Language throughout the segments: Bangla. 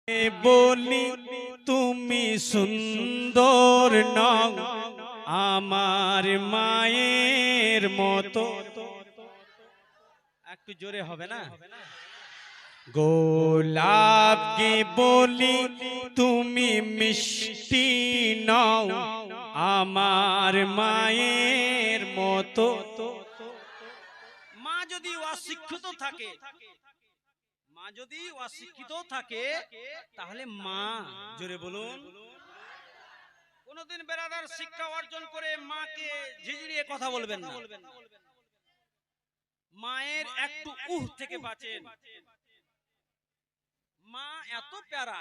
বলি তুমি সুন্দর নও আমার মায়ের মতো। একটু জোরে হবে না? গোলাপকে বলি তুমি মিষ্টি নও আমার মায়ের মতো। মা যদি অশিক্ষিত থাকে, মা যদি অশিক্ষিত থাকে তাহলে মা, জোরে বলুন, কোনদিন বেরাদার শিক্ষা অর্জন করে মাকে ঝিঝিড়িয়ে কথা বলবেন না। মায়ের একটু থেকে বাঁচেন। মা এত প্যারা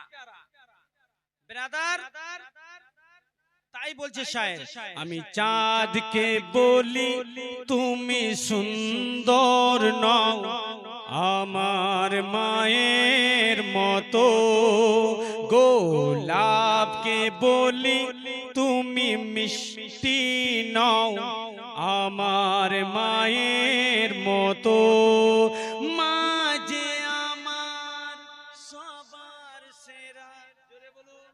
বেরাদার, তাই বলছে শায়ের, আমি চাঁদকে বলি তুমি সুন্দর নও আমার মায়ের মতো। গোলাপকে বলি তুমি মিষ্টি নও আমার মায়ের মতো। মা যে আমার সবার সেরা, জোরে বলুন,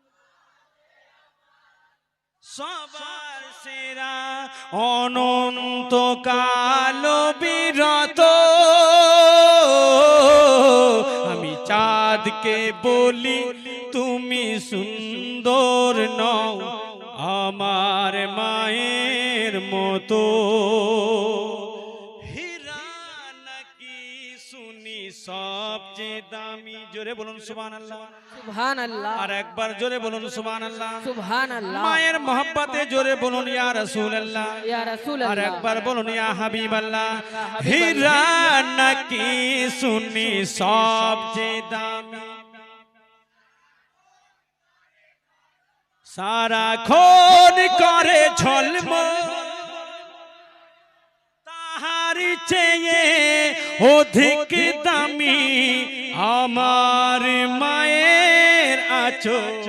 সবার সেরা, অনন্তকাল বিরত। আমি চাঁদকে বলি তুমি সুন্দর নও আমার মায়ের মতো। হীরা নাকি শুনি সবচেয়ে দামি, জোরে বলুন সুবহানাল্লাহ, সুবহানাল্লাহ। আর একবার জোরে বলুন সুবহানাল্লাহ, সুবহানাল্লাহ। মায়ের মহব্বতে জোরে বলুন ইয়া রাসূলুল্লাহ, ইয়া রাসূলুল্লাহ। আর একবার বলুন ইয়া হাবিবাল্লাহ। হীরা নাকি শুনি সবচেয়ে দামি, সারাক্ষণ করে ঝলমল, তাহার চেয়ে অধিক দামি আমার মায়ের আঁচল।